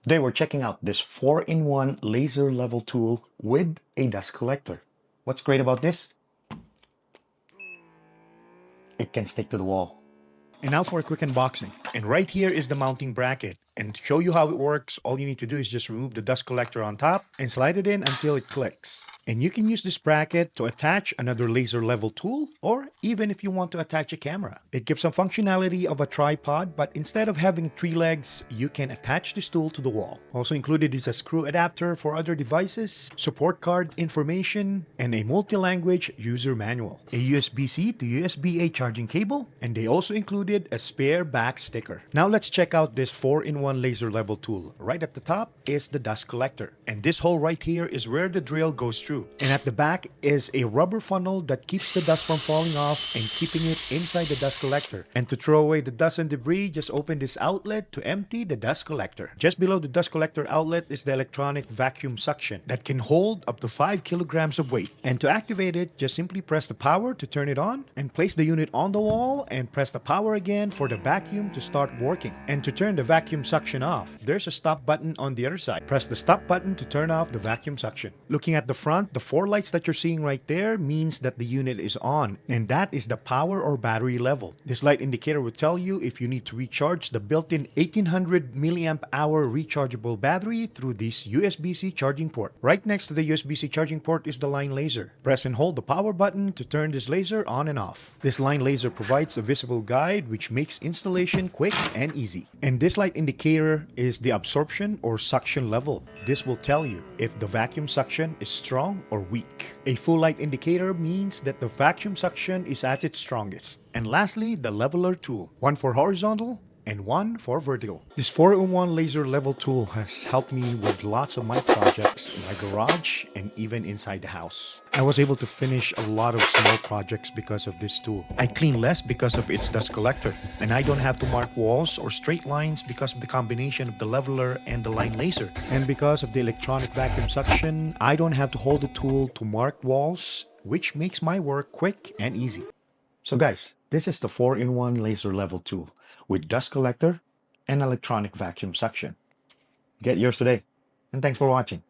Today we're checking out this 4-in-1 laser level tool with a dust collector. What's great about this? It can stick to the wall. And now for a quick unboxing. And right here is the mounting bracket. And to show you how it works, all you need to do is just remove the dust collector on top and slide it in until it clicks. And you can use this bracket to attach another laser level tool, or even if you want to attach a camera. It gives some functionality of a tripod, but instead of having 3 legs, you can attach this tool to the wall. Also included is a screw adapter for other devices, support card information, and a multi-language user manual. A USB-C to USB-A charging cable, and they also included a spare back sticker. Now let's check out this 4-in-1 laser level tool. Right at the top is the dust collector, and this hole right here is where the drill goes through. And at the back is a rubber funnel that keeps the dust from falling off and keeping it inside the dust collector. And to throw away the dust and debris, just open this outlet to empty the dust collector. Just below the dust collector outlet is the electronic vacuum suction that can hold up to 5 kilograms of weight. And to activate it, just simply press the power to turn it on and place the unit on the wall and press the power again for the vacuum to start working. And to turn the vacuum suction off, there's a stop button on the other side. Press the stop button to turn off the vacuum suction. Looking at the front, the 4 lights that you're seeing right there means that the unit is on, and that is the power or battery level. This light indicator will tell you if you need to recharge the built-in 1800 milliamp hour rechargeable battery through this USB-C charging port. Right next to the USB-C charging port is the line laser. Press and hold the power button to turn this laser on and off. This line laser provides a visible guide which makes installation quick and easy. And this light indicator is the absorption or suction level. This will tell you if the vacuum suction is strong or weak. A full light indicator means that the vacuum suction is at its strongest. And lastly, the leveler tool, one for horizontal and one for vertical. This 4-in-1 laser level tool has helped me with lots of my projects in my garage and even inside the house. I was able to finish a lot of small projects because of this tool. I clean less because of its dust collector, and I don't have to mark walls or straight lines because of the combination of the leveler and the line laser. And because of the electronic vacuum suction, I don't have to hold the tool to mark walls, which makes my work quick and easy. So guys, this is the 4-in-1 laser level tool with dust collector and electronic vacuum suction. Get yours today, and thanks for watching.